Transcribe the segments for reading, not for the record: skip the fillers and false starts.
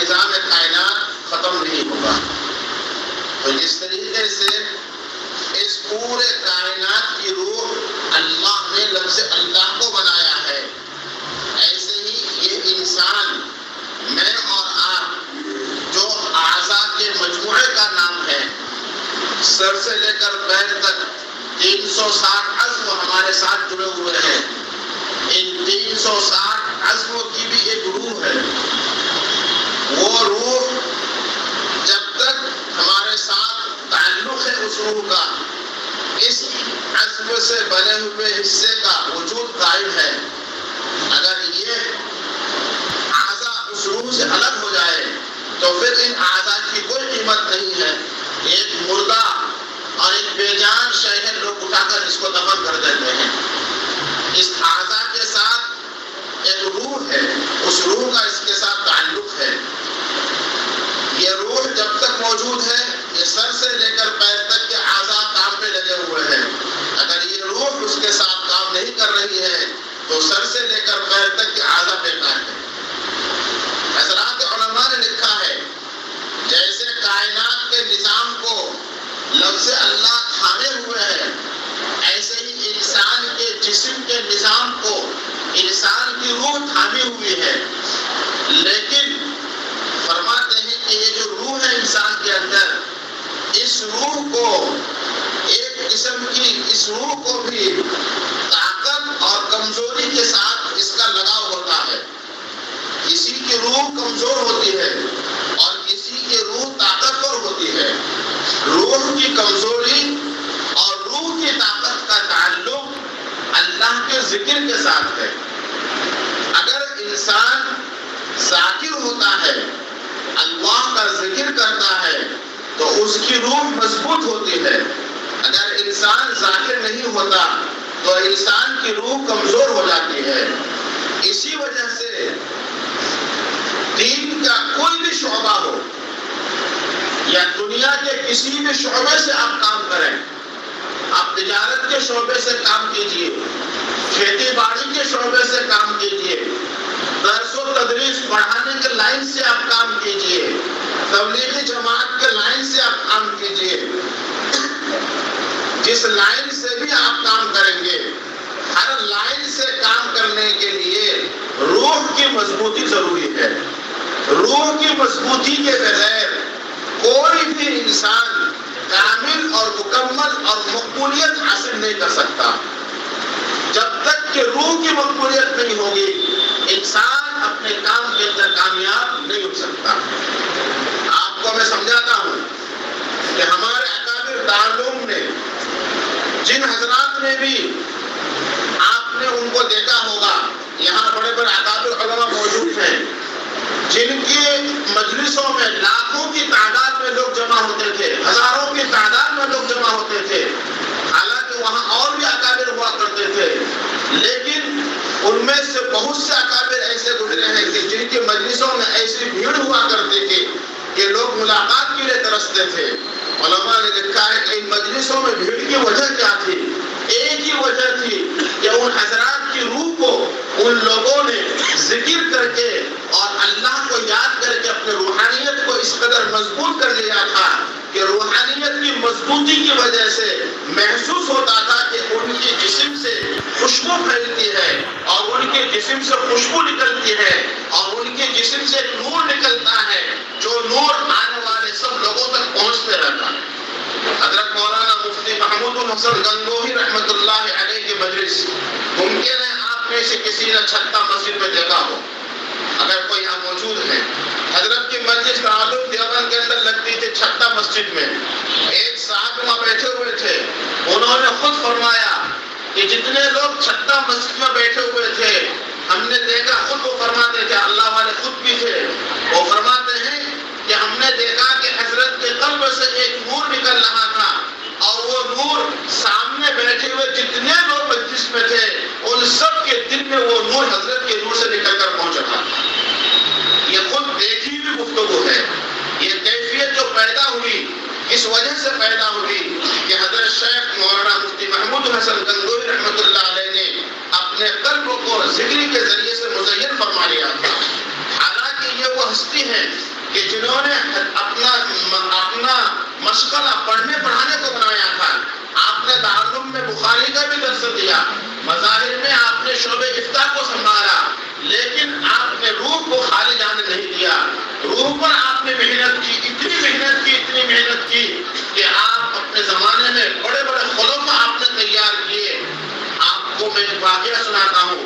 نظام کائنات ختم نہیں ہوگا۔ تو جس طریقے سے اس پورے کائنات کی روح اللہ نے لفظ اللہ کو بنایا ہے، ایسے ہی یہ انسان، میں اور آپ، جو اعضاء کے مجموعے کا نام ہے، سر سے لے کر پیر تک 360 عضو ہمارے ساتھ جڑے ہوئے ہیں۔ ان 360 عضووں کی بھی ایک روح ہے۔ وہ روح جب تک ہمارے ساتھ تعلق ہے اس روح کا، اس عضو سے بنے ہوئے حصے کا وجود قائم ہے۔ اگر یہ اعضاء اس روح سے الگ ہو جائے تو پھر ان اعضاء کی کوئی قیمت نہیں ہے۔ ایک مردہ اور ایک بے جان شے لوگ اٹھا کر اس کو دفن کر دیتے ہیں۔ اس اعضاء کے ساتھ ایک روح ہے، اس روح کا اس کے ساتھ تعلق ہے۔ یہ روح جب تک موجود ہے، یہ سر سے لے کر پیر تک کے اعضاء کام پہ لگے ہوئے ہیں۔ اگر یہ روح اس کے ساتھ کام نہیں کر رہی ہے تو سر سے لے کر پیر تک کے اعضاء بیکار ہے۔ حضرات علماء نے لکھا ہے، جیسے کائنات کے نظام کو لفظ اللہ تھامے ہوئے ہے، ایسے ہی انسان کے جسم کے نظام کو انسان کی روح تھامی ہوئی ہے۔ لیکن فرماتے ہیں کہ یہ جو روح ہے انسان کے اندر، اس روح کو ایک قسم کی، اس روح کو بھی طاقت اور کمزوری کے ساتھ اس کا لگاؤ ہوتا ہے۔ کسی کی روح کمزور ہوتی ہے اور کسی کی روح طاقتور ہوتی ہے۔ روح کی کمزوری اور روح کی طاقت کا تعلق اللہ کے ذکر کے ساتھ ہے۔ اگر انسان ذاکر ہوتا ہے، اللہ کا ذکر کرتا ہے، تو اس کی روح مضبوط ہوتی ہے۔ اگر انسان ذاکر نہیں ہوتا تو انسان کی روح کمزور ہو جاتی ہے۔ اسی وجہ سے دین کا کوئی بھی شعبہ ہو یا دنیا کے کسی بھی شعبے سے آپ کام کریں، آپ تجارت کے شعبے سے کام کیجئے، کھیتی باڑی کے شعبے سے کام کیجئے، درس و تدریس پڑھانے کے لائن سے آپ کام کیجئے، تبلیغی جماعت کے لائن سے آپ کام کیجئے، جس لائن سے بھی آپ کام کریں گے، ہر لائن سے کام کرنے کے لیے روح کی مضبوطی ضروری ہے۔ روح کی مضبوطی کے بغیر کوئی بھی انسان کامل اور مکمل اور مقبولیت حاصل نہیں کر سکتا۔ جب تک کہ روح کی مقبولیت نہیں ہوگی، انسان اپنے کام کے اندر کامیاب نہیں ہو سکتا۔ آپ کو میں سمجھاتا ہوں کہ ہمارے اکابر دارالعلوم نے، جن حضرات نے بھی آپ نے ان کو دیکھا ہوگا، یہاں بڑے بڑے اکابر علماء موجود ہیں، جن کی مجلسوں میں لاکھوں کی تعداد میں لوگ جمع ہوتے تھے، ہزاروں کی تعداد میں لوگ جمع ہوتے تھے۔ حالانکہ وہاں اور بھی اکابر ہوا کرتے تھے، لیکن ان میں سے بہت سے اکابر ایسے گزرے ہیں کہ جن کی مجلسوں میں ایسی بھیڑ ہوا کرتی تھی کہ لوگ ملاقات کے لیے ترستے تھے۔ علماء نے لکھا ہے کہ ان مجلسوں میں بھیڑ کی وجہ کیا تھی؟ ایک ہی وجہ تھی کہ ان حضرات کی روح کو ان لوگوں نے ذکر کر کے اور اللہ کو یاد کر کے اپنے روحانیت کو اس قدر مضبوط کر لیا تھا کہ روحانیت کی مضبوطی کی وجہ سے محسوس ہوتا تھا کہ ان کی جسم سے خوشبو پھیلتی ہے اور ان کے جسم سے خوشبو نکلتی ہے اور ان کے جسم سے نور نکلتا ہے، جو نور آنے والے سب لوگوں تک پہنچتے رہتا ہے۔ حضرت مولانا مفتی محمود الحسن گنگوہی رحمۃ اللہ علیہ کی مجلس، ممکن ہے آپ میں سے کسی نے چھتہ مسجد میں دیکھا ہو، اگر کوئی یہاں موجود ہے۔ حضرت کی مجلس دارالعلوم دیوبند کے اندر لگتی تھی چھتہ مسجد میں۔ ایک صاحب وہاں بیٹھے ہوئے تھے، انہوں نے خود فرمایا کہ جتنے لوگ چھتہ مسجد میں بیٹھے ہوئے تھے، ہم نے دیکھا، خود وہ فرماتے تھے، اللہ والے خود بھی تھے، وہ فرماتے ہیں کہ ہم نے دیکھا کہ حضرت کے قلب سے ایک نور نکل رہا تھا اور وہ نور سامنے بیٹھے ہوئے جتنے لوگ مجلس میں تھے ان سب کے دل میں وہ نور حضرت کے نور سے نکل کر پہنچ رہا تھا۔ یہ خود دیکھی ہوئی گفتگو ہے۔ یہ کیفیت جو پیدا ہوئی اس وجہ سے پیدا ہوئی کہ حضرت شیخ مولانا مفتی محمود حسن گنگوہی رحمۃ اللہ علیہ نے اپنے قلب کو ذکر کے ذریعے سے مزین فرما لیا تھا۔ حالانکہ یہ وہ ہستی ہیں کہ جنہوں نے اپنا مشغلہ پڑھنے پڑھانے کو بنایا تھا. آپ نے دارالعلوم میں بخاری کا بھی درس دیا, مظاہر میں آپ نے شعبہ افتاء کو سنبھالا, لیکن آپ نے روح کو خالی جانے نہیں دیا. روح پر آپ نے محنت کی, اتنی محنت کی کہ آپ اپنے زمانے میں بڑے بڑے خلفاء آپ نے تیار کیے. آپ کو میں ایک واقعہ سناتا ہوں.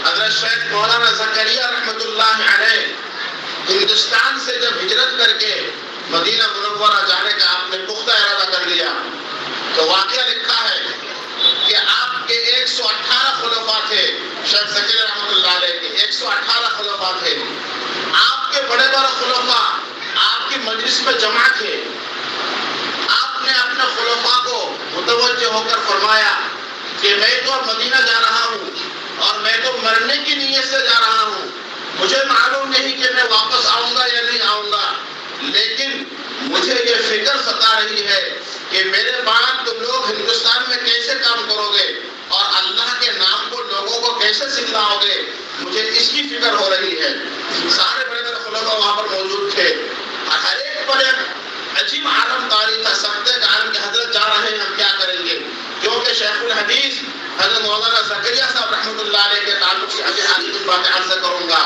حضرت شیخ مولانا زکریا رحمۃ اللہ علیہ ہندوستان سے جب ہجرت کر کے مدینہ منورہ جانے کا آپ نے پختہ ارادہ کر لیا, تو واقعہ لکھا ہے کہ آپ کے 118 خلفاء تھے. شیخ زکریا رحمۃ اللہ علیہ کے 118 خلفاء تھے. آپ کے بڑے بڑے خلفاء آپ کی مجلس میں جمع تھے. آپ نے اپنے خلفاء کو متوجہ ہو کر فرمایا کہ میں تو اب مدینہ جا رہا ہوں اور میں تو مرنے کی نیت سے جا رہا ہوں. مجھے معلوم نہیں کہ میں واپس آؤں گا یا نہیں آؤں گا, لیکن مجھے یہ فکر ستا رہی ہے کہ میرے بعد تم لوگ ہندوستان میں کیسے کام کرو گے اور اللہ کے نام کو لوگوں کو کیسے سکھلاؤ گے. مجھے اس کی فکر ہو رہی ہے. سارے بڑے بڑے خلفاء وہاں پر موجود تھے. ہر ایک پر ایک عجیب عالم طاری تھا, سکتے کا عالم کہ حضرت جا رہے ہیں, ہم کیا کریں گے. کیونکہ شیخ الحدیث حضرت مولانا زکریا صاحب رحمۃ اللہ علیہ کے تعلق سے ابھی آگے کچھ باتیں عرض کروں گا.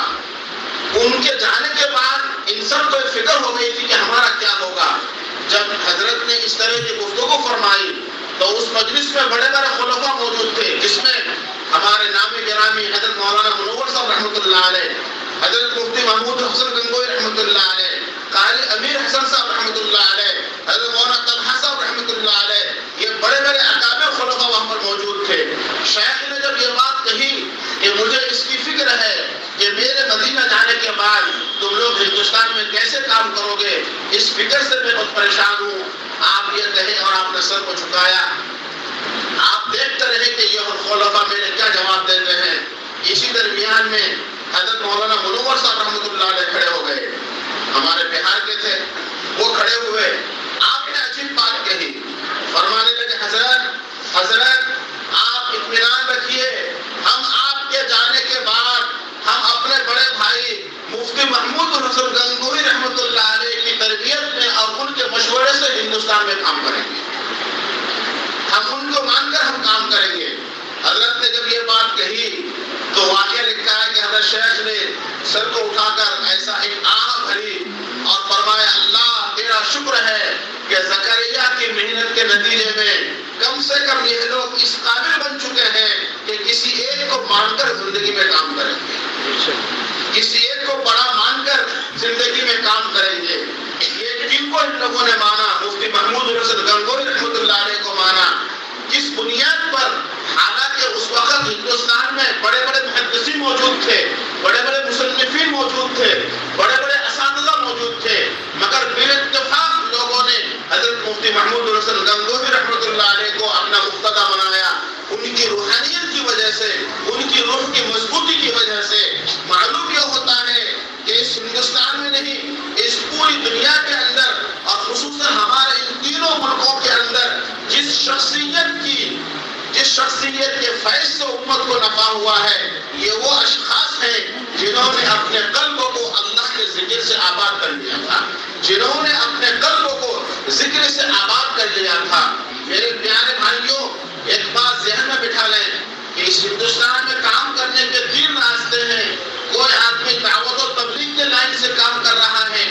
ان کے جانے کے بعد ان سب کو فکر ہو گئی تھی کہ ہمارا کیا ہوگا. جب حضرت نے اس طرح کی گفتگو فرمائی تو اس مجلس میں بڑے بڑے خلفاء موجود تھے, جس میں ہمارے نامی گرامی حضرت مولانا منور صاحب رحمۃ اللہ علیہ, حضرت مفتی محمود حسن گنگوئی رحمۃ اللہ علیہ, قاری امیر حسن صاحب رحمۃ اللہ علیہ, حضرت مولانا طلحہ صاحب رحمۃ اللہ علیہ, یہ بڑے بڑے اکابر خلفاء وہاں پر موجود تھے. شیخ نے جب یہ بات کہی کہ مجھے اس کی فکر ہے کہ میرے مدینہ جانے کے بعد تم لوگ ہندوستان میں کیسے کام کرو گے, اس فکر سے میں بہت پریشان ہوں. آپ یہ کہیں اور آپ نے سر کو جھکایا. آپ دیکھتے رہے کہ یہ خلفاء میرے کیا جواب دیتے ہیں. اسی درمیان میں حضرت مولانا منور صاحب رحمۃ اللہ علیہ کھڑے ہو گئے, ہمارے بہار کے تھے. وہ کھڑے ہوئے, آپ نے عجیب بات کہی, فرمانے لگے حضرت آپ اطمینان رکھیے, ہم آپ کے جانے کے بعد ہم اپنے بڑے بھائی مفتی محمود حسن گنگوئی رحمۃ اللہ علیہ کی تربیت میں اور ان کے مشورے سے ہندوستان میں کام کریں گے. ہم ان کو مان کر ہم کام کریں گے. حضرت نے جب یہ بات کہی تو واقعہ لکھا ہے کہ حضرت شیخ نے سر کو اٹھا کر ایسا ایک آہ بھری اور فرمایا, اللہ تیرا شکر ہے کہ زکریا کی محنت کے نتیجے میں کم سے کم یہ لوگ اس قابل بن چکے ہیں کہ کسی ایک کو مان کر زندگی میں کام کریں گے, کسی ایک کو بڑا مان کر زندگی میں کام کریں گے. یہ کن کو ان لوگوں نے مانا, مفتی محمود حسن گنگوئی رحمۃ اللہ علیہ کو مانا. کس بنیاد پر؟ حالانکہ اس وقت ہندوستان میں بڑے بڑے محدثین موجود تھے, بڑے بڑے مصنفین موجود تھے, بڑے بڑے اساتذہ موجود تھے, مگر بالاتفاق لوگوں نے حضرت مفتی محمود حسن گنگوئی رحمۃ اللہ علیہ کو اپنا مقتدا بنایا. ان کی روحانیت کی وجہ سے, ان کی روح کی مضبوطی کی وجہ سے معلوم یہ ہوتا ہے کہ اس ہندوستان میں نہیں, اس پوری دنیا کے اندر اور خصوصاً ہمارے ان تینوں ملکوں کے اندر جس شخصیت کے فیض سے امت کو نفع ہوا ہے, یہ وہ اشخاص ہیں جنہوں نے اپنے قلب کو اللہ کے ذکر سے آباد کر لیا تھا, جنہوں نے اپنے قلب کو ذکر سے آباد کر لیا تھا. میرے پیارے بھائیوں, ایک بات ذہن میں بٹھا لیں کہ اس ہندوستان میں کام کرنے کے 3 راستے ہیں. کوئی آدمی دعوت و تبلیغ کے لائن سے کام کر رہا ہے,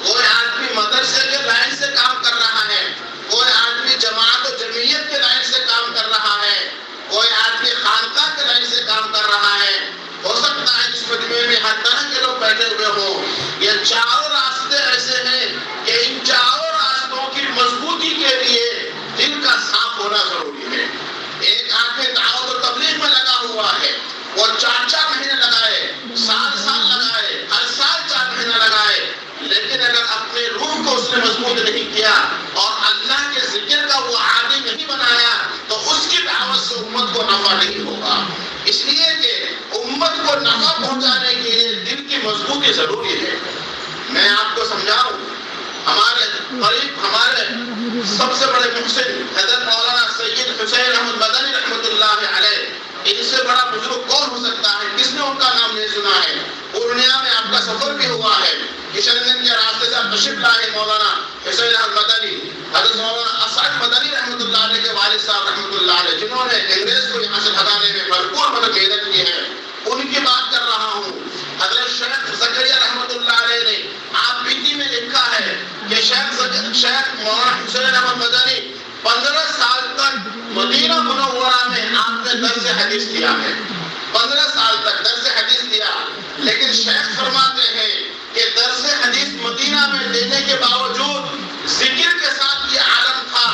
کوئی آدمی مدرسے کے لائن سے کام کر رہا ہے, کوئی آدمی جماعت و جمعیت کے لائن سے کام کر رہا ہے, کوئی آدمی خانقاہ کے لائن سے کام کر رہا ہے. ہو سکتا ہے اس مجمع میں ہر طرح کے لوگ بیٹھے ہوئے ہوں. یہ چاروں راستے ایسے ہیں کہ ان چاروں راستوں کی مضبوطی کے لیے دل کا صاف ہونا ضروری ہے. ایک آدمی دعوت و تبلیغ میں لگا ہوا ہے, وہ 4 مہینے لگائے, سال لگائے, ہر سال 4 مہینے لگائے, لیکن اگر اپنے روح کو اس نے مضبوط نہیں کیا اور اللہ کے ذکر کا وہ عادی نہیں بنایا تو اس کی دعوت سے امت کو نفع نہیں ہوگا. اس لیے کہ امت کو نفع پہنچانے کے لیے دل کی مضبوطی ضروری ہے. میں آپ کو سمجھاؤں, ہمارے قریب ہمارے سب سے بڑے محسن حضرت مولانا سید حسین احمد مدنی رحمۃ اللہ علیہ, ان سے بڑا بزرگ کون ہو سکتا ہے؟ کس نے ان کا نام نہیں سنا ہے؟ پورنیہ میں آپ آپ کا سفر بھی ہوا ہے، کشن گنج کے راستے سے آپ تشریف لائے مولانا حسین احمد مدنی، حضرت مولانا اسعد مدنی رحمۃ اللہ علیہ کے والد صاحب رحمۃ اللہ علیہ، جنہوں نے انگریز کو یہاں سے بھگانے میں بھرپور محنت کی ہے، ان کی بات کر رہا ہوں۔ حضرت شیخ زکریا رحمۃ اللہ علیہ نے آپ بیتی میں لکھا ہے کہ شیخ مولانا حسین احمد مدنی 15 سال تک مدینہ منورہ میں آپ نے درس حدیث دیا ہے، 15 سال تک درس حدیث دیا، لیکن شیخ فرماتے ہیں کہ درس حدیث مدینہ میں دینے کے باوجود ذکر کے ساتھ یہ عالم تھا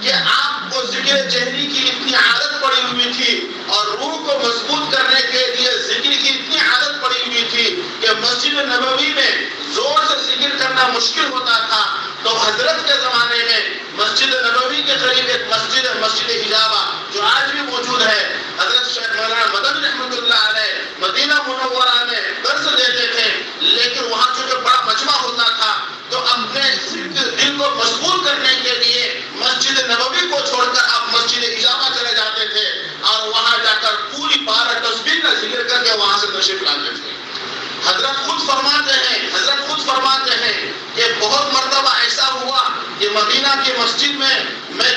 کہ آپ کو ذکر جہری کی اتنی عادت پڑی ہوئی تھی اور روح کو مضبوط کرنے کے لیے ذکر کی اتنی عادت پڑی ہوئی تھی کہ مسجد نبوی میں زور سے ذکر کرنا مشکل ہوتا تھا۔ تو حضرت کے زمانے میں مسجد نبوی کے قریب ایک مسجد ہے، مسجد حجابہ، جو آج بھی موجود ہے۔ حضرت شیخ مولانا مدنی رحمۃ اللہ علیہ مدینہ منورہ میں درس دیتے تھے، لیکن وہاں چونکہ بڑا مجمع ہوتا تھا تو اپنے دل کو مضبوط کرنے کے لیے مسجد نبوی کو چھوڑ کر آپ مسجد حجابہ چلے جاتے تھے اور وہاں جا کر پوری 12 تسبیح کا ذکر کر کے وہاں سے تشریف لاتے تھے۔ حضرت خود فرماتے ہیں کہ بہت مرتبہ ایسا ہوا کہ مدینہ کی مسجد میں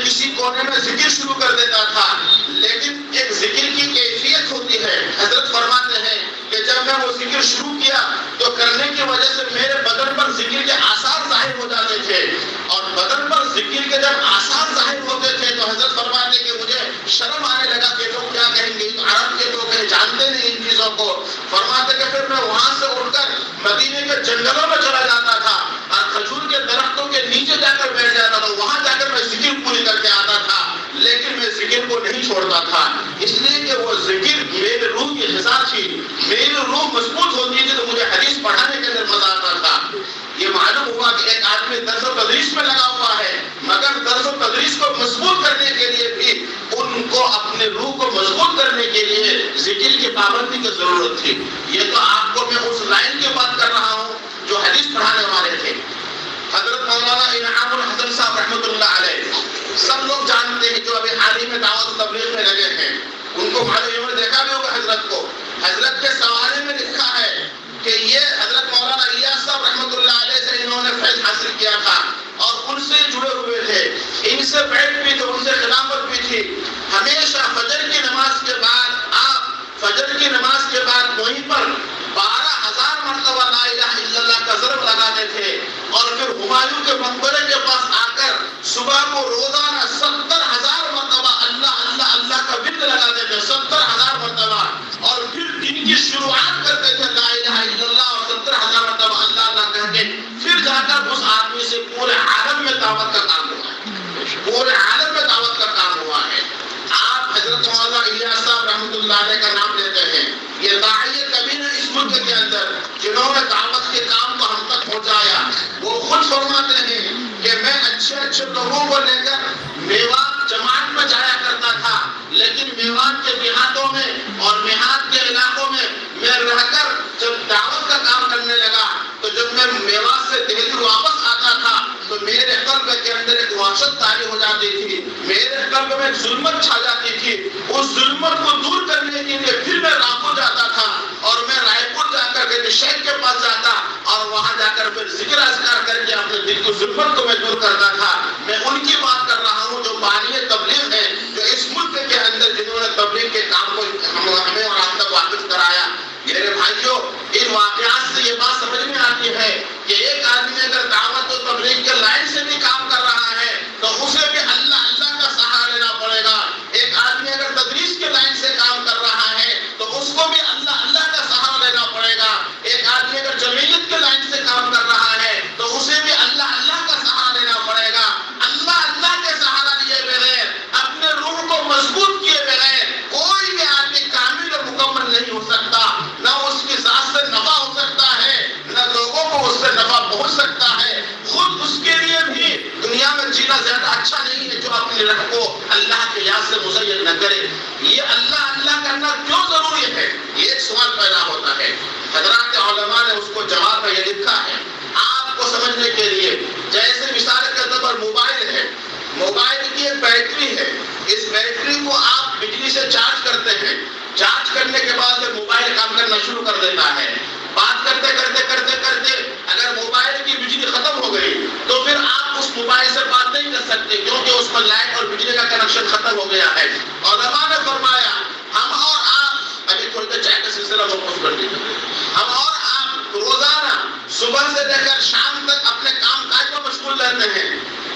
کسی کونے میں ذکر شروع کر دیتا تھا، لیکن ایک ذکر کی کیفیت ہوتی ہے۔ حضرت فرماتے ہیں کہ جب میں وہ ذکر شروع کیا تو کرنے کی وجہ سے میرے بدن پر ذکر کے آثار ظاہر ہو جاتے تھے، اور بدن پر ذکر کے جب آثار ظاہر ہوتے تھے تو حضرت فرماتے ہیں کہ مجھے شرم آنے لگا کہ لوگ کیا کہیں گے، عرب کے لوگ جانتے نہیں ان چیزوں کو۔ فرماتے کہ پھر میں وہاں سے اٹھ کر مدینے کے جنگلوں میں چلا جاتا تھا اور کھجور کے درختوں کے نیچے جا کر بیٹھ جاتا تھا، وہاں جا کر میں ذکر پوری کر کے آتا تھا، لیکن میں ذکر کو نہیں چھوڑتا تھا، اس لیے کہ وہ ذکر میرے روح کی غذا تھی، میری روح مضبوط ہوتی تھی تو مجھے حدیث پڑھانے کے اندر مزہ آتا تھا۔ یہ معلوم ہوا کہ ایک آدمی درس و تدریس میں لگا ہوا ہے، مگر درس و تدریس کو مضبوط کرنے کے لیے بھی ان کو اپنے روح کو مضبوط کرنے کے لیے ذکر کی پابندی کی ضرورت تھی۔ یہ تو آپ کو میں اس لائن کی بات کر رہا ہوں جو حدیث پڑھانے والے تھے۔ حضرت مولانا انعام الحسن صاحب رحمۃ اللہ علیہ سب لوگ جانتے ہیں، جو ابھی حال ہی میں دعوت و تبلیغ میں لگے ہیں، ان کو معلوم دیکھا بھی ہوگا حضرت کو۔ حضرت کے سوالے میں لکھا ہے کہ یہ حضرت مولانا الیاس صاحب رحمۃ اللہ علیہ سے انہوں نے فیض حاصل کیا تھا اور ان سے جڑے ہوئے تھے، ان سے بیعت بھی تھی، ان سے خلافت بھی تھی۔ ہمیشہ فجر کی نماز کے بعد وہیں پر 12,000 مرتبہ لا الہ الا اللہ کا ضرب لگاتے تھے، اور پھر ہمایوں کے مقبرے کے پاس آ کر صبح کو روزانہ 70,000 مرتبہ اللہ اللہ اللہ کا ورد لگاتے تھے، 70,000 مرتبہ، اور پھر دن کی شروعات کرتے تھے لا الہ الا اللہ اور 70,000 مرتبہ اللہ اللہ کہہ کے، پھر جا کر اس آدمی سے پورے عالم میں دعوت کا کام ہوا ہے، پورے عالم میں دعوت کا کام ہوا ہے۔ آپ حضرت مولانا الیاس صاحب رحمۃ اللہ علیہ کا نام لیتے ہیں، یہ داعی کبھی نے اس ملک کے اندر جنہوں نے دعوت کے کام کو ہم تک پہنچایا، وہ خود فرماتے ہیں کہ میں اچھے لوگوں کو لے کر میوات جماعت میں جایا کرتا تھا، لیکن میوات کے دیہاتوں میں اور میہات کے علاقوں میں رہ کر جب دعوت کا کام کرنے لگا تو جب میں میوات سے دہلی واپس آتا تھا تو میرے قلب کے اندر ایک وحشت طاری ہو جاتی تھی، میرے قلب میں ظلمت چھا جاتی تھی۔ اس ظلمت کو دور کرنے کے لیے پھر میں رامپور جاتا تھا اور میں رائے پور جا کر کے شیخ کے پاس جاتا اور وہاں جا کر پھر ذکر اذکار کر کے اپنے دل کی ظلمت کو میں دور کرتا تھا۔ میں ان کی بات کر رہا ہوں جو بانی تبلیغ ہے، جو اس ملک کے اندر جنہوں نے تبلیغ کے کام کو ہمیں اور آپ تک واقف کرایا۔ میرے بھائیوں، ان واقعات سے یہ بات سمجھ میں آتی ہے کہ ایک آدمی اگر دعوت و تبلیغ کے لائن سے بھی کام کر رہا ہے تو اسے بھی اللہ اللہ کا سہارا لینا پڑے گا۔ ایک آدمی اگر تدریس کے لائن سے کام کر رہا ہے تو اس کو بھی اللہ اللہ کا سہارا لینا پڑے گا۔ ایک آدمی اگر جمعیت کے لائن سے کام کر رہا ہے تو اسے بھی اللہ اللہ کا سہارا لینا پڑے گا۔ اللہ اللہ کے سہارا لیے بغیر، اپنے روح کو مضبوط کیے بغیر کوئی بھی آدمی کامل اور مکمل نہیں ہو سکتا، نہ اس کی ذات سے نفع ہو سکتا ہے، نہ لوگوں کو اس سے نفع پہنچ سکتا ہے۔ خود اس کے لیے بھی دنیا میں جینا زیادہ اچھا نہیں ہے جو اپنی روح کو اللہ کے یاد سے مزین نہ کرے۔ یہ اللہ اللہ کرنا کیوں ضروری ہے، یہ ایک سوال پیدا ہوتا ہے۔ حضرات علماء نے اس کو جواب میں یہ لکھا ہے آپ کو سمجھنے کے لیے۔ جیسے مثال کے طور پر موبائل ہے، موبائل کی ایک بیٹری ہے، اس بیٹری کو آپ بجلی سے چارج کرتے ہیں، چارج کرنے کے بعد موبائل کام کرنا شروع کر دیتا ہے، بات کرتے کرتے کرتے کرتے اگر موبائل کی بجلی ختم ہو گئی تو پھر آپ اس موبائل سے بات نہیں کر سکتے، کیونکہ اس پر لائٹ اور بجلی کا کنیکشن ختم ہو گیا ہے۔ علماء نے فرمایا ہم اور آپ، ابھی تھوڑی دیر چائے کا سلسلہ موقوف کر دیجیے، ہم اور آپ روزانہ صبح سے لے کر شام تک اپنے کام کاج میں مشغول رہتے ہیں۔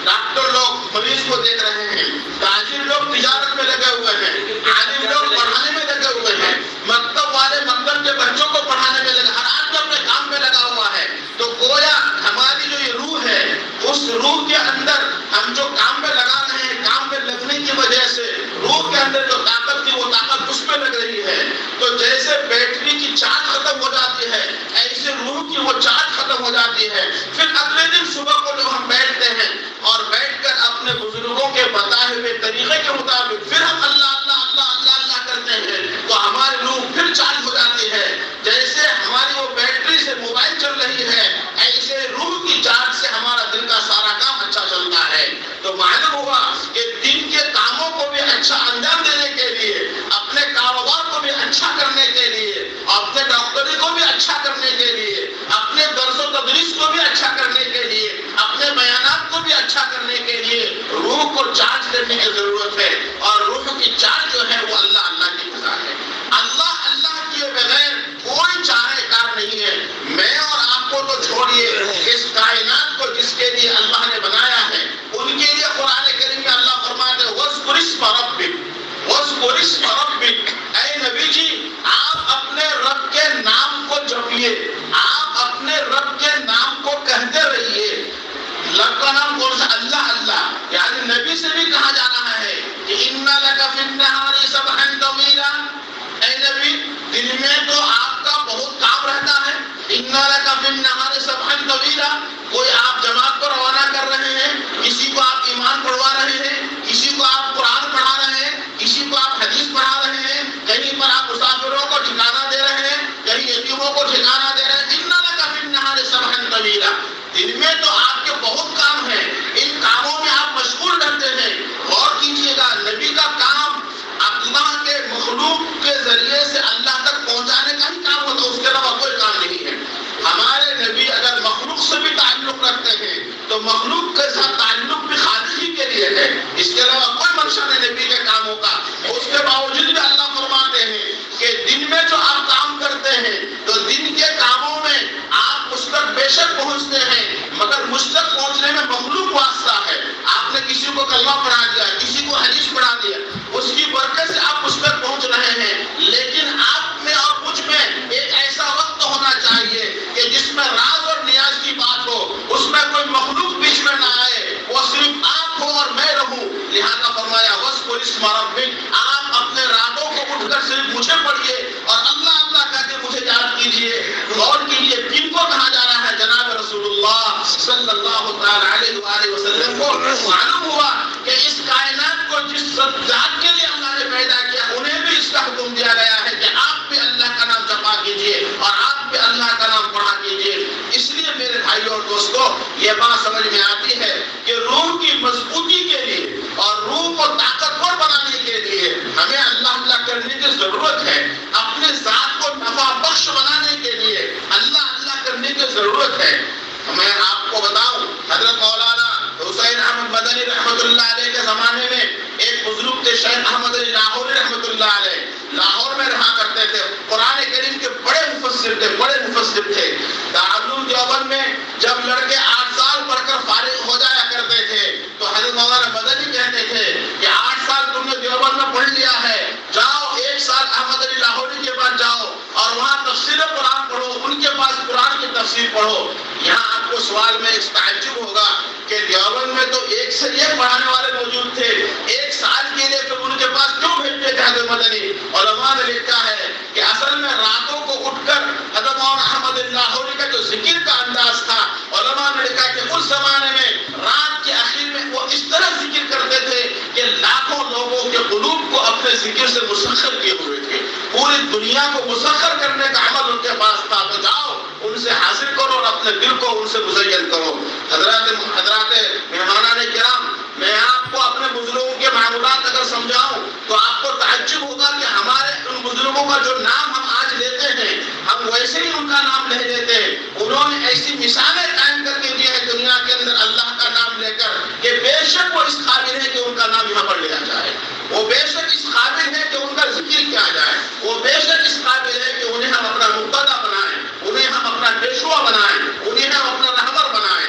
ڈاکٹر لوگ مریض کو دیکھ رہے ہیں، تاجر لوگ تجارت میں لگے ہوئے ہیں، عالم لوگ پڑھانے میں لگے ہوئے ہیں، مکتب والے مکتب کے بچوں کو پڑھانے میں لگے، ہر آدمی اپنے کام میں لگا ہوا ہے۔ تو گویا ہماری جو یہ روح ہے، اس روح کے اندر ہم جو کام میں لگا رہے ہیں، کام میں لگنے کی وجہ سے روح کے اندر جو طاقت تھی وہ طاقت اس میں لگ رہی ہے۔ تو جیسے بیٹری کی چارج ختم ہو جاتی ہے، ایسے روح کی وہ چارج ختم ہو جاتی ہے۔ پھر اگلے دن صبح کو جب ہم بیٹھتے ہیں اور بیٹھ کر اپنے بزرگوں کے بتائے ہوئے طریقے کے مطابق پھر ہم اللہ اللہ اللہ اللہ اللہ کرتے ہیں تو ہماری روح پھر چارج ہو جاتی ہے۔ جیسے ہماری وہ بیٹری سے موبائل چل رہی ہے، ایسے روح کی چارج سے ہمارا دل کا سارا کام اچھا چلتا ہے۔ تو معلوم ہوا کہ دن کے کاموں کو بھی اچھا انجام دینے کے لیے، اپنے کاروبار کو بھی اچھا کرنے کے لیے، اپنے ڈاکٹری کو بھی اچھا کرنے کے لیے، اپنے درس و تدریس کو بھی اچھا کرنے کے لیے، اپنے بیانات کو بھی اچھا کرنے کے لیے روح کو چارج کرنے کی ضرورت ہے۔ اور روح کی چارج جو ہے وہ اللہ اللہ کی غذا ہے۔ اللہ اللہ کیے بغیر کوئی چارہ کار نہیں ہے۔ میں اور آپ کو تو چھوڑیے، اس کائنات کو جس کے لیے اللہ نے بنایا ہے ان کے لیے قرآن کریم میں اللہ فرماتے ہیں وَاذْكُرِ اسْمَ رَبِّكَ وَاذْكُرِ اسْمَ رَبِّكَ۔ اے نبی جی آپ اپنے رب کے نام کو جپیے، آپ اپنے رب کے نام کو کہتے رہیے۔ رب کا نام کون سا؟ اللہ اللہ۔ یعنی نبی سے بھی کہا جا رہا ہے کہ اِنَّ لَكَ فِي النَّهَارِ سَبْحًا طَوِيلًا۔ اے نبی دن میں تو آپ کا بہت کام رہتا ہے۔ اِنَّ لَكَ فِي النَّهَارِ سَبْحًا طَوِيلًا۔ کوئی آپ جماعت کو روانہ کر رہے ہیں، کسی کو آپ ایمان پڑھوا رہے ہیں، کسی کو آپ قرآن پڑھا رہے ہیں، کسی کو آپ حدیث پڑھا رہے ہیں، کہیں پر آپ مسافروں کو ٹھکانہ دے رہے ہیں، کہیں یتیموں کو ٹھکانہ دے رہے ہیں۔ اِنَّ لَكَ فِي النَّهَارِ سَبْحًا طَوِيلًا۔ دن میں تو آپ کے بہت کام ہیں، ان کاموں میں آپ مشغول رہتے ہیں۔ غور کیجئے گا نبی کا کام اللہ کے مخلوق کے ذریعے سے اللہ تک پہنچانے کا ہی کام ہوتا ہے، اس کے علاوہ کوئی کام نہیں ہے۔ ہمارے نبی اگر مخلوق سے بھی تعلق رکھتے ہیں تو مخلوق کے ساتھ تعلق بھی خالق ہی کے لیے ہے، اس کے علاوہ کوئی منشا نہیں نبی کے کاموں کا۔ اس کے باوجود بھی اللہ فرماتے ہیں کہ دن میں جو آپ کام کرتے ہیں تو دن کے کاموں میں آپ اس تک بے شک پہنچتے ہیں، مگر مجھ تک پہنچنے میں مخلوق واسطہ ہے۔ آپ نے کسی کو کلمہ پڑھا دیا، کسی کو حدیث پڑھا دیا، اس کی برکت سے آپ اس تک پہنچ رہے ہیں، لیکن آپ میں اور مجھ میں ایک ایسا وقت ہونا چاہیے کہ جس میں راز اور نیاز کی بات ہو، اس میں کوئی مخلوق بیچ میں نہ آئے، وہ صرف آپ ہو اور میں رہوں۔ لہذا فرمایا وَاذْكُرِ اسْمَ رَبِّكَ۔ آپ اپنے راتوں کو اٹھ کر صرف مجھے پڑھیے اور اللہ اللہ کہہ کے مجھے یاد کیجیے۔ غور کیجیے کن کو کہا جا رہا ہے؟ جناب رسول اللہ صلی اللہ تعالی علیہ وآلہ وسلم کو۔ معلوم ہوا کہ اس کائنات کو جس ذات کے لیے اللہ نے پیدا کیا انہیں بھی اس کا حکم دیا گیا ہے کہ آپ بھی اللہ کا نام جپا کیجیے اور آپ بھی اللہ کا نام پڑھا کیجیے۔ اس لیے میرے بھائیوں اور دوستوں یہ بات سمجھ میں آتی ہے کہ روح کی مضبوطی کے لیے اور روح کو طاقتور بنانے کے لیے ہمیں اللہ اللہ کرنے کی ضرورت ہے۔ اپنے ذات کو نفع بخش بنانے کے لیے اللہ اللہ کرنے کی ضرورت ہے۔ میں آپ کو بتاؤں حضرت مولانا حسین احمد مدنی رحمۃ اللہ علیہ کے زمانے میں ایک بزرگ تھے شیخ احمد علی لاہوری رحمۃ اللہ علیہ، لاہور میں رہا کرتے تھے، قرآن کریم کے بڑے مفسر تھے۔ دارالعلوم دیوبند میں جب لڑکے 8 سال پڑھ کر فارغ ہو جایا کرتے تھے تو حضرت مولانا مدنی کہتے تھے کہ 8 سال تم نے دیوبند میں پڑھ لیا ہے، جاؤ 1 سال احمد علی لاہوری کے پاس جاؤ اور وہاں تفسیر قرآن پڑھو، ان کے پاس قرآن کی تفسیر پڑھو۔ یہاں آپ کو سوال میں ایک تعجب ہوگا کہ دیوبند میں تو ایک سے ایک پڑھانے والے موجود تھے، 1 سال کے لیے پھر ان کے پاس کیوں بھیجتے تھے حضرت مدنی؟ علماء نے لکھا ہے کہ اصل میں راتوں کو اٹھ کر حضرت مولانا احمد لاہوری کا جو ذکر کا انداز تھا، علماء نے لکھا کہ اس زمانے میں رات کے آخر میں وہ اس طرح ذکر کرتے تھے کہ لاکھوں لوگوں کے قلوب کو اپنے ذکر سے مسخر کیے ہوئے تھے، پوری دنیا کو مسخر کرنے کا عمل ان کے پاس تھا۔ تو جاؤ ان سے حاصل کرو اور اپنے دل کو ان سے مزین کرو۔ حضرات مہمانان کرام، میں آپ کو اپنے بزرگوں کے معمولات اگر سمجھاؤں تو آپ کو تعجب ہوگا کہ ہمارے ان بزرگوں کا جو نام ہم آج لیتے ہیں ہم ویسے جیسے ہی ان کا نام لے لیتے انہوں نے ایسی مثالیں قائم کر کے دی ہے دنیا کے اندر اللہ کا نام لے کر کہ بے شک وہ اس قابل ہے کہ ان کا نام یہاں پر لیا جائے، وہ بے شک اس قابل ہے کہ ان کا ذکر کیا جائے، وہ بے شک اس قابل ہے کہ انہیں ہم اپنا مقتدا بنائیں، انہیں ہم اپنا پیشوا بنائیں، انہیں ہم اپنا رہبر بنائیں۔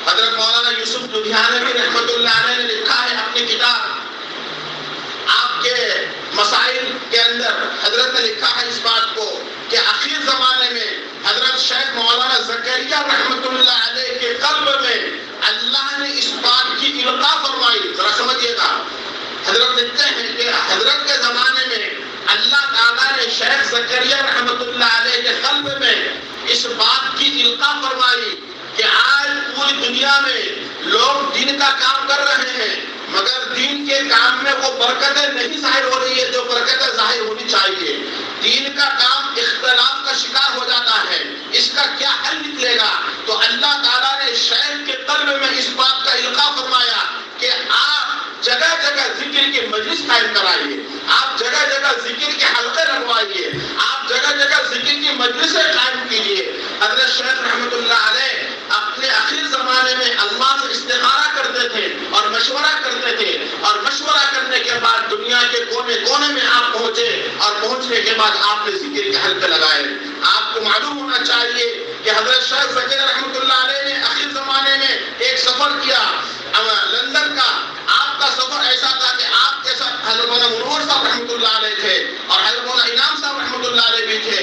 حضرت مولانا یوسف لدھیانوی رحمۃ اللہ علیہ نے لکھا ہے اپنی کتاب آپ کے مسائل کے اندر، حضرت نے لکھا ہے اس بات کو کہ آخر زمانے میں حضرت شیخ مولانا زکریا رحمۃ اللہ علیہ کے قلب میں اللہ نے اس بات کی القاء فرمائی۔ ذرا سمجھیے گا، حضرت لکھتے ہیں کہ حضرت کے زمانے میں اللہ تعالیٰ نے شیخ زکریا رحمۃ اللہ علیہ کے قلب میں اس بات کی القاء فرمائی کہ آج پوری دنیا میں لوگ دین کا کام کر رہے ہیں مگر دین کے کام میں وہ برکتیں نہیں ظاہر ہو رہی ہے جو برکتیں ظاہر ہونی چاہیے۔ دین کا کام اختلاف کا شکار ہو جاتا ہے، اس کا کیا حل نکلے گا؟ تو اللہ تعالیٰ نے شیخ کے قلب میں اس بات کا القاء فرمایا کہ آپ جگہ جگہ ذکر کی مجلس قائم کرائیے، آپ جگہ جگہ ذکر کے حلقے لگوائیے، آپ جگہ جگہ ذکر کی مجلسیں قائم کیجیے۔ حضرت شیخ رحمۃ اللہ علیہ اپنے آخر زمانے میں اللہ سے استخارہ کرتے تھے اور مشورہ کرتے تھے، اور مشورہ کرنے کے بعد دنیا کے کونے کونے میں آپ پہنچے، اور پہنچنے کے بعد آپ نے ذکر کے حلقے لگائے۔ آپ کو معلوم ہونا چاہیے کہ حضرت شیخ زکریا رحمۃ اللہ علیہ نے آخر زمانے میں ایک سفر کیا لندن کا۔ آپ کا سفر ایسا تھا کہ آپ کے ساتھ حضرت مولانا منور صاحب رحمۃ اللہ علیہ تھے اور حضرت مولانا انعام صاحب رحمۃ اللہ علیہ بھی تھے۔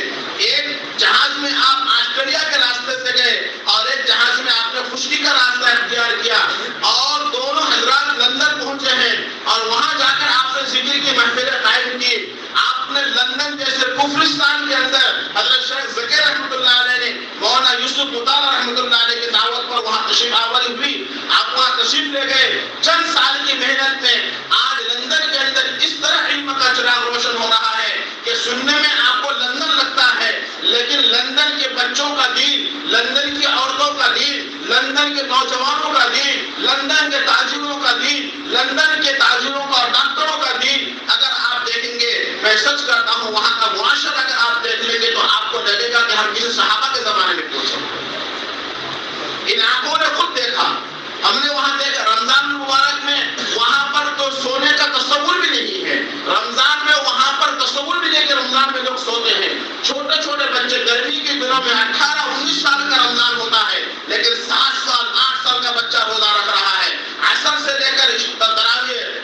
ایک جہاز میں آپ آسٹریلیا کے راستے سے گئے اور ایک جہاز میں آپ نے خشکی کا راستہ اختیار کیا، اور دونوں حضرات لندن پہنچے ہیں اور وہاں جا کر آپ نے ذکر کی محفلیں قائم کی۔ آپ نے لندن جیسے کفرستان کے اندر حضرت شیخ زکریا رحمۃ اللہ علیہ نے مولانا یوسف مطالعہ رحمۃ اللہ علیہ کی دعوت پر وہاں تشریف آوری ہوئی، آپ وہاں تشریف لے گئے۔ چند سال کی محنت میں آج لندن کے اندر اس طرح علم کا چراغ روشن ہو رہا ہے کہ سننے میں آپ کو لندن لگتا ہے لیکن لندن کے بچوں کا دین، لندن کی عورتوں کا دین، لندن کے نوجوانوں کا دین، لندن کے تاجروں کا دین، لندن کے تاجروں کا اور ڈاکٹروں کا دین اگر آپ دیکھیں گے، میں سچ کرتا ہوں وہاں کا معاشرہ اگر آپ دیکھ لیں گے تو آپ کو لگے گا کہ ہم کسی صحابہ کے زمانے میں پہنچے۔ ان آنکھوں نے خود دیکھا، ہم نے وہاں دیکھا رمضان المبارک میں وہاں پر تو سونے کا تصور بھی نہیں ہے، رمضان میں وہاں پر تصور بھی نہیں کہ رمضان میں لوگ سوتے ہیں۔ چھوٹے چھوٹے بچے گرمی کے دنوں میں 18-19 سال کا رمضان ہوتا ہے لیکن 7 سال 8 سال کا بچہ روزہ رکھ رہا ہے۔ عصر سے لے کر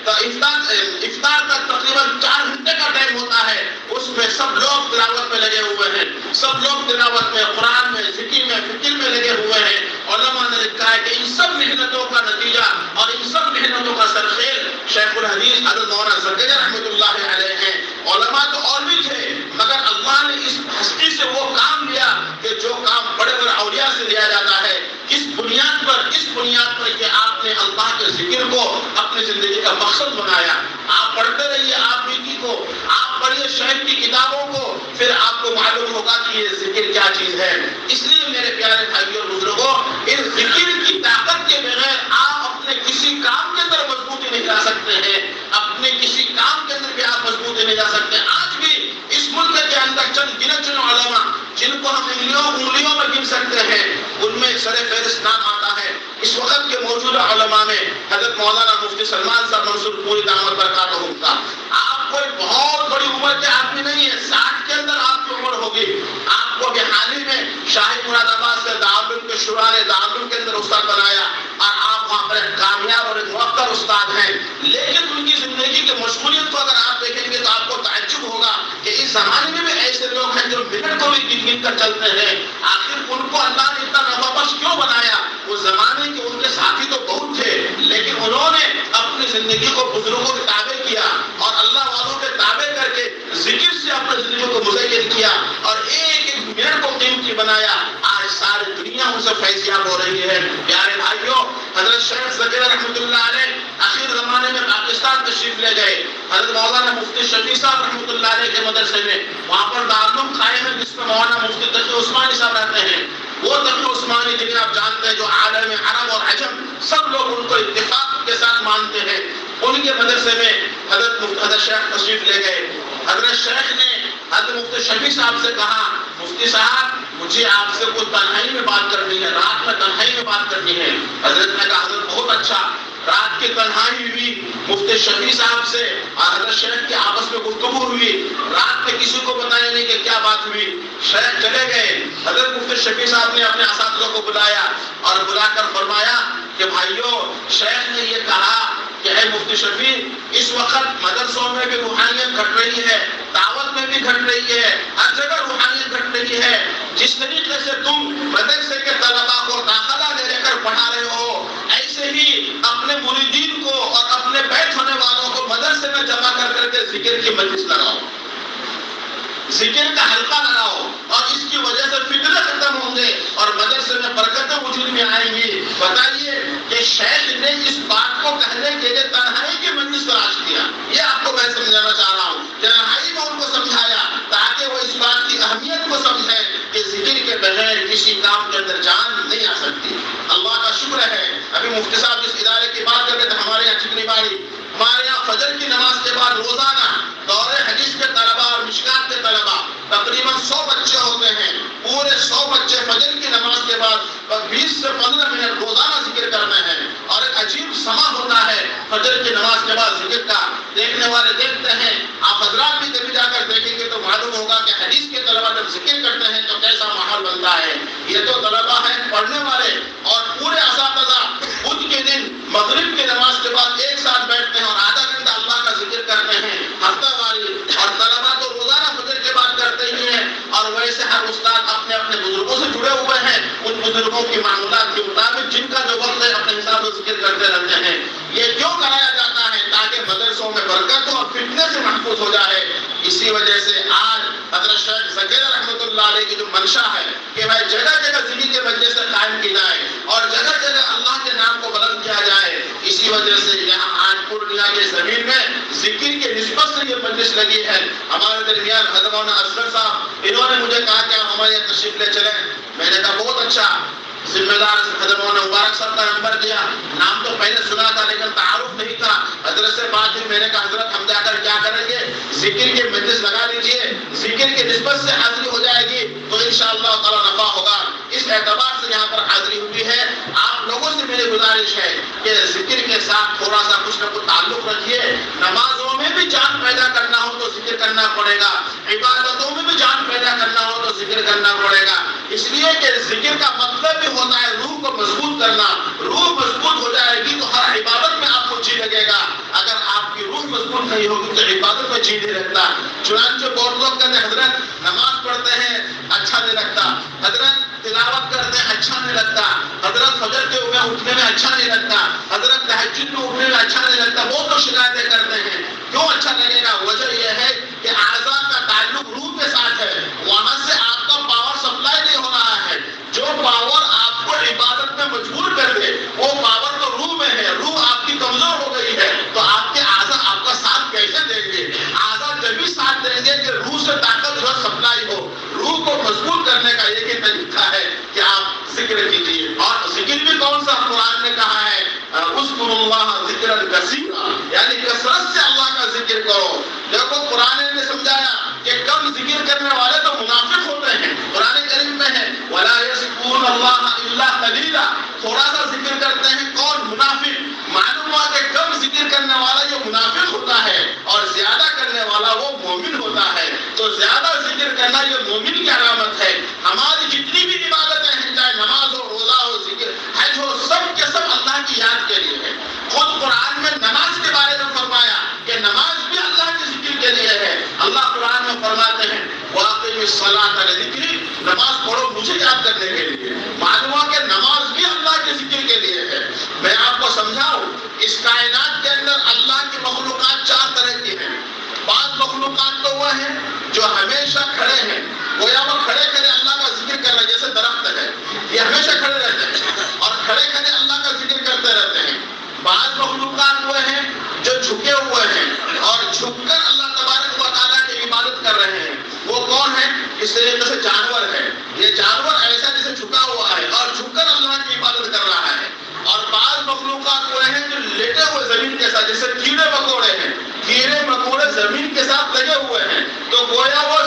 افطار تک تقریباً 4 گھنٹے کا ٹائم ہوتا ہے، اس میں سب لوگ تلاوت میں لگے ہوئے ہیں، سب لوگ تلاوت میں، قرآن میں، ذکر میں، فکر میں لگے ہوئے ہیں۔ علماء نے لکھا ہے کہ ان سب محنتوں کا نتیجہ اور ان سب محنتوں کا سرخیل شیخ الحدیث حضرت مولانا زکریا رحمۃ اللہ علیہ ہیں۔ علماء تو اور بھی تھے مگر اللہ نے اس ہستی سے وہ کام لیا کہ جو کام بڑے بڑے اولیاء سے لیا جاتا ہے، اس بنیاد پر کہ آپ نے اللہ کے ذکر کو اپنی زندگی کا مقصد بنایا۔ آپ پڑھتے رہیے، آپ نیکی کو، آپ پڑھیے شیخ کی کتابوں کو، پھر آپ کو معلوم ہوگا کہ یہ ذکر کیا چیز ہے۔ اس لیے میرے پیارے بھائیوں اور بزرگوں، اس ذکر کی طاقت کے بغیر آپ اپنے کسی کام کے اندر مضبوطی نہیں لا سکتے ہیں، اپنے کسی کام کے اندر بھی آپ مضبوطی نہیں لا سکتے۔ آج بھی اس ملک کے اندر چند گنے چنے علماء جن کو ہم انگلیوں میں گن سکتے ہیں، ان میں سر فہرست نام آتا ہے اس وقت کے موجودہ علماء میں حضرت مولانا مفتی سلمان صاحب منصور پوری دامت برکاتہ کا۔ آپ کوئی بہت بڑی عمر کے آدمی نہیں ہے، 60 کے اندر آپ کی عمر ہوگی۔ آپ کو ابھی حال ہی میں شاہی مراد آباد سے دارالعلوم کے شعراء نے دارالعلوم کے اندر استاد بنایا اور آپ وہاں پر ایک کامیاب اور ایک موقر استاد ہیں، لیکن ان کی زندگی کی مشغولیت کو اگر آپ دیکھیں گے تو آپ کو تعجب ہوگا کہ اس زمانے میں بھی ایسے لوگ ہیں جو منٹ کو بھی گن گن کر چلتے ہیں۔ آخر ان کو اللہ نے اتنا نفع بخش کیوں بنایا؟ اس زمانے کے ان کے ساتھی تو بہت تھے لیکن انہوں نے اپنی زندگی کو بزرگوں کے تابع کیا اور اللہ والوں کے تابع کر کے ذکر سے اپنی زندگی کو مزین کیا اور ایک ایک منٹ کو قیمتی بنایا۔ آج ساری دنیا ان سے فیضیاب ہو رہی ہے۔ پیارے بھائیوں، حضرت شیخ زکریا رحمۃ اللہ علیہ آخر زمانے میں پاکستان تشریف لے گئے۔ حضرت مولانا مفتی شفیع صاحب رحمۃ اللہ علیہ کے مدرسے میں وہاں پر دارالعلوم قائم ہے جس میں مولانا مفتی تقی عثمانی صاحب رہتے ہیں۔ وہ تقی عثمانی جنہیں آپ جانتے ہیں جو عالم عرب اور عجم سب لوگ ان کو اتفاق کے ساتھ مانتے ہیں، ان کے مدرسے میں حضرت شیخ تشریف لے گئے۔ حضرت شیخ نے حضرت مفتی شفیع صاحب سے کہا مفتی صاحب مجھے آپ سے کوئی تنہائی میں بات کرنی ہے، رات میں تنہائی میں بات کرنی ہے۔ حضرت نے کہا حضرت بہت اچھا۔ رات کی تنہائی ہوئی مفتی شفیع صاحب سے اور حضرت شیخ کی آپس میں گفتگو ہوئی، رات میں کسی کو بتایا نہیں کہ کیا بات ہوئی۔ شیخ چلے گئے، حضرت مفتی شفیع صاحب نے اپنے اساتذہ کو بلایا اور بلا کر فرمایا کہ بھائیو شیخ نے یہ کہا کہ اے مفتی شفیع اس وقت مدرسوں میں بھی روحانیت گھٹ رہی ہے، دعوت میں بھی گھٹ رہی ہے، ہر جگہ روحانیت گھٹ رہی ہے۔ جس طریقے سے تم مدرسے کے طلباء کو داخلہ لے کر پڑھا رہے ہو، ایسے ہی اپنے مریدین کو اور اپنے بیت ہونے والوں کو مدرسے میں جمع کر کے ذکر کی مجلس لگاؤ، ذکر کا حلقہ لگاؤ، اور اس کی وجہ سے فتنے ختم ہوں گے اور مدرسے میں برکتیں وجود میں آئیں گی۔ بتائیے کہ شیخ نے اس بات کو کہنے کے لیے تنہائی کی مجلس تلاش کیا، یہ آپ کو میں سمجھانا چاہ رہا ہوں۔ تنہائی میں ان کو سمجھایا تاکہ وہ اس بات کی اہمیت کو سمجھیں کہ ذکر کے بغیر کسی کام کے اندر جان نہیں آ سکتی۔ اللہ کا شکر ہے، ابھی مفتی صاحب اس ادارے کی بات کر رہے تھے، ہمارے یہاں چکنی باری، ہمارے یہاں فجر کی نماز کے بعد روزانہ دور حدیث کے طلباء اور مشکات کے طلباء تقریباً 100 بچے ہوتے ہیں، پورے 100 بچے فجر کی نماز کے بعد 20 سے 15 منٹ روزانہ ذکر کرتے ہیں، اور ایک عجیب سما ہوتا ہے فجر کی نماز کے بعد ذکر کا۔ دیکھنے والے دیکھتے ہیں، آپ حضرات بھی کبھی جا کر دیکھیں گے تو معلوم ہوگا کہ حدیث کے طلباء جب ذکر کرتے ہیں تو کیسا ماحول بنتا ہے۔ یہ تو طلباء ہیں پڑھنے والے، اور پورے اساتذہ بدھ کے دن مغرب کی نماز کے بعد ایک ساتھ بیٹھتے ہیں اور آدھا گھنٹہ اللہ کا ذکر کرتے ہیں ہفتہ واری، اور طلباء تو روزانہ فجر کے بعد کرتے ہی ہیں، اور ویسے ہر استاد اپنے اپنے بزرگوں سے جڑے ہوئے ہیں، ان بزرگوں کی معمولات کے مطابق جن کا جو وقت ہے اپنے حساب سے ذکر کرتے رہتے ہیں۔ یہ کیوں کرایا جاتا ہے؟ تاکہ مدرسوں میں برکت ہو اور فتنے سے محفوظ ہو جائے۔ اسی وجہ سے آج حضرت شیخ ذکیر رحمۃ اللہ علیہ کی جو منشا ہے کہ بھائی جگہ جگہ ذکر کے مجلس قائم کی جائے اور جگہ جگہ اللہ کے نام کو بلند کیا جائے، اسی وجہ سے یہاں آج پورنیہ کی زمین میں ذکر کے نسبت سے یہ مجلس لگی ہے۔ ہمارے درمیان حضرت مولانا اصغر صاحب، انہوں نے مجھے کہا کہ آپ ہمارے یہاں تشریف لے چلیں۔ میں نے کہا بہت اچھا۔ ذمہ دار حضرت مولانا مبارک صاحب کا نمبر دیا، نام تو پہلے سنا تھا لیکن تعارف نہیں تھا۔ حضرت سے بات ہوئی، میں نے کہا حضرت ہم جا کر کیا کریں گے، ذکر کے مجلس لگا لیجئے، ذکر کے نسبت سے حاضری ہو جائے گی تو انشاءاللہ تعالی نفع ہوگا۔ اس اعتبار سے یہاں پر حاضری ہوئی ہے۔ آپ لوگوں سے میری گزارش ہے کہ ذکر کے ساتھ تھوڑا سا کچھ نہ کچھ تعلق رکھیے۔ نمازوں میں بھی جان پیدا کرنا ہو تو ذکر کرنا پڑے گا، عبادتوں میں بھی جان پیدا کرنا ہو تو ذکر کرنا پڑے گا، اس لیے کہ ذکر کا مطلب بھی ہوتا ہے روح کو مضبوط کرنا۔ روح مضبوط ہو جائے گی تو ہر عبادت میں آپ کو جی لگے گا، اگر آپ کی روح مضبوط نہیں ہوگی تو عبادت میں جی نہیں لگتا۔ چنانچہ بہت لوگ کہتے ہیں حضرت نماز پڑھتے ہیں اچھا نہیں لگتا، حضرت تلاوت کرتے ہیں اچھا نہیں لگتا، حضرت فجر کے میں اٹھنے میں اچھا نہیں لگتا، حضرت تہجد میں اٹھنے میں اچھا نہیں لگتا۔ بہت لوگ شکایتیں کرتے ہیں، کیوں اچھا لگے گا؟ وجہ یہ ہے کہ اعضاء کا تعلق روح کے ساتھ ہے، وہاں سے آپ کا پاور سپلائی نہیں ہو رہا ہے۔ جو پاور آپ کو عبادت میں مجبور کر دے وہ پاور تو روح میں ہے، روح آپ کی کمزور ہو گئی ہے تو آپ کے اعضاء آپ کا ساتھ کیسے دیں گے؟ اعضاء جب بھی ساتھ دیں گے کہ روح سے طاقت جو سپلائی ہو۔ روح کو مضبوط کرنے کا ایک ہی طریقہ ہے کہ آپ ذکر کیجیے، اور ذکر بھی کون سا؟ قرآن نے کہا ہے اذکروا اللہ ذکرا کثیرا، یعنی کثرت سے اللہ کا ذکر کرو۔ دیکھو قرآن نے سمجھایا کہ کم ذکر کرنے والے تو منافق ہوتے ہیں، قرآن کریم میں ہے وَلَا يَذْكُرُونَ اللَّهَ إِلَّا قَلِيلًا، تھوڑا سا ذکر کرتے ہیں کون؟ منافق۔ معلوم ہوا کہ کم ذکر کرنے والا یہ منافق ہوتا ہے اور زیادہ کرنے والا وہ مومن ہوتا ہے۔ تو زیادہ ذکر کرنا یہ مومن کی علامت ہے۔ ہماری جتنی بھی عبادتیں ہیں، چاہے نماز ہو، روزہ ہو، ذکر، حج ہو، سب کے سب اللہ کی یاد کے لیے ہے۔ خود قرآن میں نماز کے بارے میں فرمایا کہ نماز بھی اللہ کے ذکر کے لیے ہے۔ اللہ قرآن میں فرماتے ہیں وَأَقِمِ الصَّلَاةَ لِذِكْرِي، نماز پڑھو مجھے یاد کرنے کے لیے۔ معلوم ہوا کہ نماز بھی اللہ کے ذکر کے لیے ہے۔ میں آپ کو سمجھاؤں، اس کائنات کے اندر اللہ کی مخلوقات 4 طرح کی ہیں۔ بعض مخلوقات تو وہ ہیں جو ہمیشہ کھڑے ہیں، گویا وہ کھڑے کھڑے اللہ کا ذکر کر رہے ہیں، جیسے درخت ہے، یہ ہمیشہ کھڑے رہتے ہیں اور کھڑے کھڑے اللہ کا ذکر کرتے رہتے ہیں۔ بعض مخلوقات وہ ہیں جو جھکے ہوئے ہیں اور جھک کر اللہ تبارک و تعالیٰ کی عبادت کر رہے ہیں۔ وہ کون ہے؟ اس طریقے سے جانور ہے، یہ جانور ایسا جیسے جھکا ہوا ہے اور جھک کر اللہ کی عبادت کر رہا ہے۔ اور بعض مخلوقات وہ ہیں جو لیٹے ہوئے زمین کے ساتھ، جیسے کیڑے مکوڑے ہیں، کیڑے مکوڑے زمین کے ساتھ لگے ہوئے ہیں، تو گویا وہ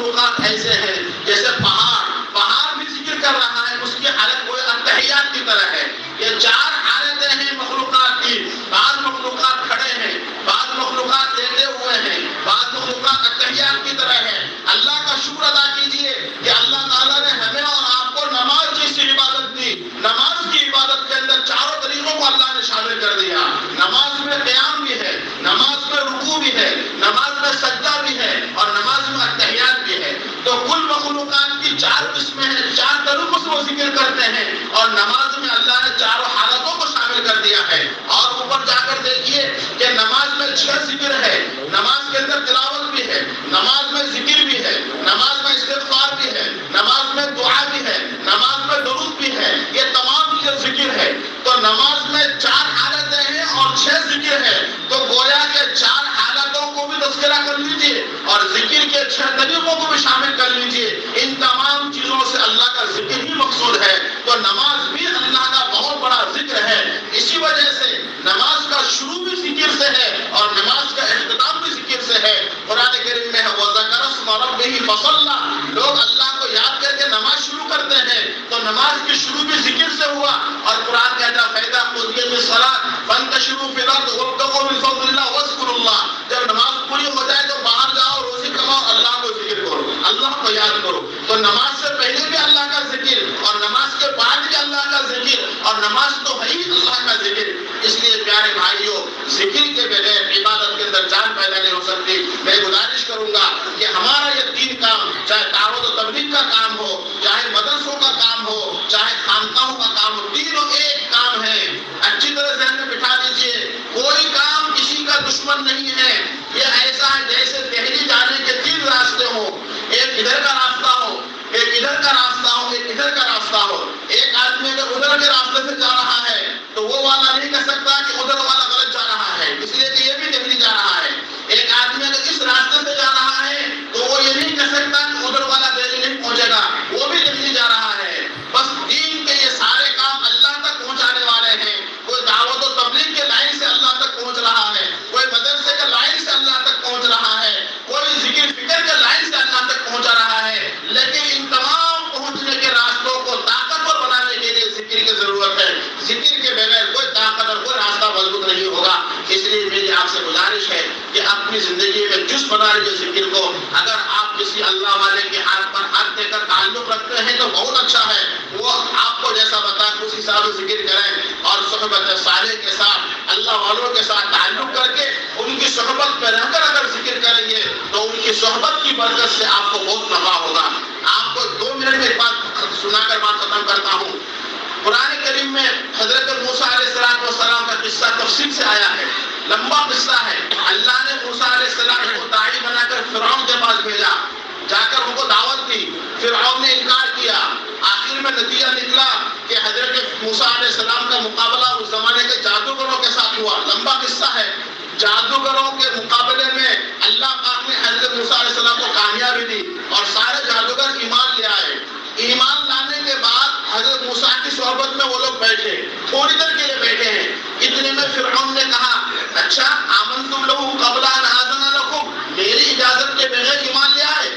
مخلوقات ایسے ہیں جیسے پہاڑ بھی ذکر کر رہا ہے، اس کی حالت کوئی اتحیات کی طرح ہے. یہ چار حالتیں ہیں مخلوقات کی. بعض مخلوقات کھڑے ہیں، بعض مخلوقات لیٹے ہوئے ہیں، بعض مخلوقات اتحیات کی طرح ہے. اللہ کا شکر ادا کیجئے کہ اللہ تعالیٰ نے ہمیں اور آپ کو نماز جیسی عبادت دی. نماز کی عبادت کے اندر چاروں طریقوں کو اللہ نے شامل کر دیا. نماز میں قیام بھی ہے، نماز میں رکوع بھی ہے، نماز میں سجدہ بھی ہے اور نماز میں اتحیات بھی ہے. تو کل مخلوقات کی چار قسمیں ہیں، چار طریقوں سے وہ ذکر کرتے ہیں اور نماز میں اللہ نے چاروں حالتوں کو شامل کر دیا ہے. اور اوپر جا کر دیکھیے کہ نماز میں 6 ذکر ہے، نماز کے اندر تلاوت بھی ہے، نماز میں ذکر بھی ہے، نماز میں استغفار بھی ہے، نماز میں دعا بھی ہے، نماز میں درود بھی ہے. یہ تمام چیزیں ذکر ہے. تو نماز میں 4 حالتیں ہیں اور 6 ذکر ہے. تو گویا کہ 4 حالتوں کو بھی تذکرہ کر لیجئے اور ذکر کے 6 طریقوں کو بھی شامل کر لیجئے. ان تمام چیزوں سے اللہ کا ذکر ہی مقصود ہے. تو نماز بھی اللہ کا بہت بڑا ذکر ہے. اسی وجہ سے نماز کا شروع بھی ذکر سے ہے اور نماز کا اختتام بھی ذکر سے ہے. قرآن کریم میں ہے وَذَكَرَ اسْمَ رَبِّهِ فَصَلَّى. لوگ اللہ کو یاد کر کے نماز شروع کرتے ہیں تو نماز کی شروع بھی ذکر سے ہوا. اور قرآن کہتا ہے فَإِذَا قُضِيَتِ الصَّلَاةُ فَانتَشِرُوا فِي الْأَرْضِ وَابْتَغُوا مِن فَضْلِ اللَّهِ وَاذْكُرُوا اللَّهَ. جب نماز پوری ہو جائے تو باہر جاؤ، روزی کماؤ، اللہ کو ذکر کرو، اللہ کو یاد کرو. تو نماز سے پہلے بھی اللہ کا ذکر اور نماز کے بعد بھی اللہ کا ذکر اور نماز تو ہے ہی اللہ کا ذکر. اس لیے پیارے بھائیوں، ذکر کے بغیر عبادت کے اندر جان پیدا نہیں ہو سکتی. میں گزارش کروں گا کہ ہمارا یہ 3 کام، چاہے دعوت و تبلیغ کا کام ہو، چاہے مدرسوں کا کام ہو، چاہے خانقاہوں کا کام ہو، تینوں ایک کام ہے. اچھی طرح ذہن میں بٹھا لیجئے، کوئی کام کسی کا دشمن نہیں ہے. یہ ایسا ہے جیسے دہلی جانے کے 3 راستے ہوں، ایک ادھر کا راستہ ہو، ایک ادھر کا راستہ ہو، ایک ادھر کا راستہ ہو. ایک آدمی اگر ادھر کے راستے سے جا رہا ہے تو وہ والا نہیں کہہ سکتا کہ ادھر والا غلط جا رہا ہے، اس لیے کہ یہ بھی دہلی جا رہا ہے. ایک آدمی اگر اس راستے سے جا رہا ہے تو وہ یہ نہیں کہہ سکتا کہ ادھر والا دہلی نہیں پہنچے گا، وہ بھی دہلی جا رہا ہے. بس دین کے یہ سارے کام اللہ تک پہنچانے والے ہیں. کوئی دعوت و تبلیغ کے لائن سے اللہ تک پہنچ رہا ہے، کوئی مدرسے کے لائن سے اللہ تک پہنچ رہا ہے، کوئی ذکر فکر کے لائن سے اللہ تک پہنچا رہا ہے. لیکن ان تمام پہنچنے کے راستوں کو طاقتور بنانے کے لیے ذکر کی ضرورت ہے. ذکر کے بغیر کوئی طاقت اور کوئی راستہ مضبوط نہیں ہوگا. اس لیے میری آپ سے گزارش ہے کہ اپنی زندگی میں جز بنا لیجیے ذکر کو. اگر آپ کسی اللہ والے کے ہاتھ پر ہاتھ دے کر تعلق رکھتے ہیں تو بہت اچھا ہے. وہ آپ کو جیسا بتا اس حساب سے ذکر کریں اور صحبت صالح کے ساتھ، اللہ والوں کے ساتھ تعلق کر کے ان کی صحبت میں رہ کر اگر ذکر کریں گے تو ان کی صحبت کی برکت سے آپ کو بہت نفع ہوگا. آپ کو 2 منٹ میں بات سنا کر بات ختم کرتا ہوں. قرآن کریم میں حضرت موسیٰ علیہ السلام کا قصہ تفصیل سے آیا ہے، لمبا قصہ ہے. اللہ نے موسیٰ علیہ السلام کو داعی بنا کر فرعون کے پاس بھیجا، جا کر ان کو دعوت دی. فرعون نے انکار کیا. آخر میں نتیجہ نکلا کہ حضرت موسیٰ علیہ السلام کا مقابلہ اس زمانے کے جادوگروں کے ساتھ ہوا. لمبا قصہ ہے. جادوگروں کے مقابلے میں اللہ پاک نے حضرت موسیٰ علیہ السلام کو کامیابی دی اور سارے جادوگر ایمان لے آئے. ایمان لانے کے بعد حضرت موسیٰ کی صحبت میں وہ لوگ بیٹھے، تھوڑی دیر کے لیے بیٹھے ہیں. اتنے میں فرعون نے کہا اچھا آمنتم لہو قبل ان آذن لکم، میری اجازت کے بغیر ایمان لے آئے؟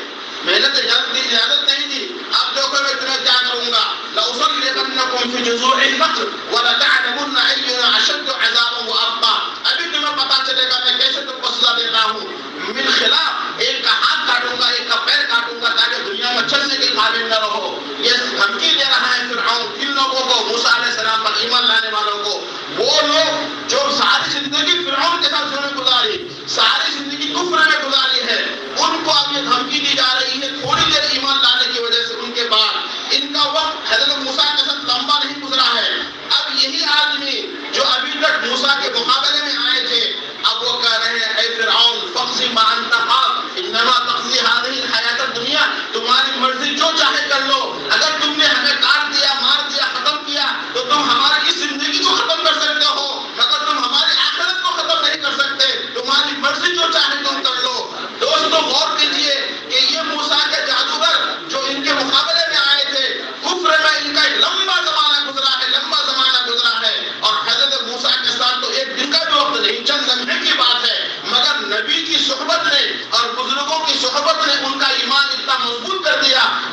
میں نے تو اجازت نہیں دی. اب دیکھو میں تمہیں کیا کروں گا، لأصلبنکم فی جذوع النخل ولتعلمن اینا اشد عذابا وابقى. ابھی تمہیں پتا چلے گا میں کیسے تم کو سزا دیتا ہوں. من خلاف، ایک کا ہاتھ کاٹوں گا، ایک کا پیر کاٹوں گا تاکہ دنیا میں چلنے کے قابل نہ رہو. یہ دھمکی دے رہا ہے فرعون کن لوگوں کو، موسیٰ علیہ السلام پر ایمان لانے والوں کو. وہ لوگ جو ساری زندگی فرعون کے ساتھ گزاری، ساری زندگی کفر میں گزاری ہے، ان کو اب یہ دھمکی دی جا رہی ہے تھوڑی دیر ایمان لانے کی وجہ سے. ان کے بعد ان کا وقت حضرت موسیٰ کے ساتھ لمبا نہیں گزرا ہے. اب یہی آدمی جو ابھی تک موسیٰ کے مقابلے میں آئے تھے اب وہ کہہ رہے ہیں اے فرعون فقضی ما انت قاض انما تقضی هذه الحیات الدنیا، تمہاری مرضی جو چاہے کر لو. اگر تم نے ہمیں کاٹ دیا، مار دیا، ختم کیا تو تم ہماری اس زندگی کو ختم کر سکتے ہو مگر تم ہماری آخرت کو ختم نہیں کر سکتے. تمہاری مرضی جو چاہے تم کر لو. دوستو غور کیجئے کہ یہ موسیٰ کے جادوگر جو ان کے مقابلے میں آئے تھے، کفر میں ان کا ایک لمبا زمانہ گزرا ہے، لمبا زمانہ گزرا ہے. اور حضرت موسیٰ کے ساتھ تو ایک دن کا بھی وقت نہیں، چند لمحے کی بات ہے، مگر نبی کی صحبت نے اور بزرگوں کی صحبت نے ان کا ایمان اتنا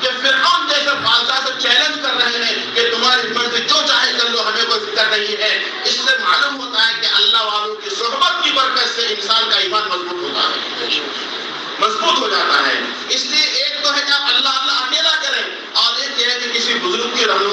کہ فرعون جیسے بادشاہ سے چیلنج کر رہے ہیں کہ تمہاری مرضی جو چاہے کر لو، ہمیں کوئی فکر نہیں ہے. اس سے معلوم ہوتا ہے کہ اللہ والوں کی صحبت کی برکت سے انسان کا ایمان مضبوط ہوتا ہے، مضبوط ہو جاتا ہے. اس لیے ایک تو ہے کہ آپ اللہ اللہ اکیلا کریں، اور ایک یہ ہے کہ کسی بزرگ کی رہنمائی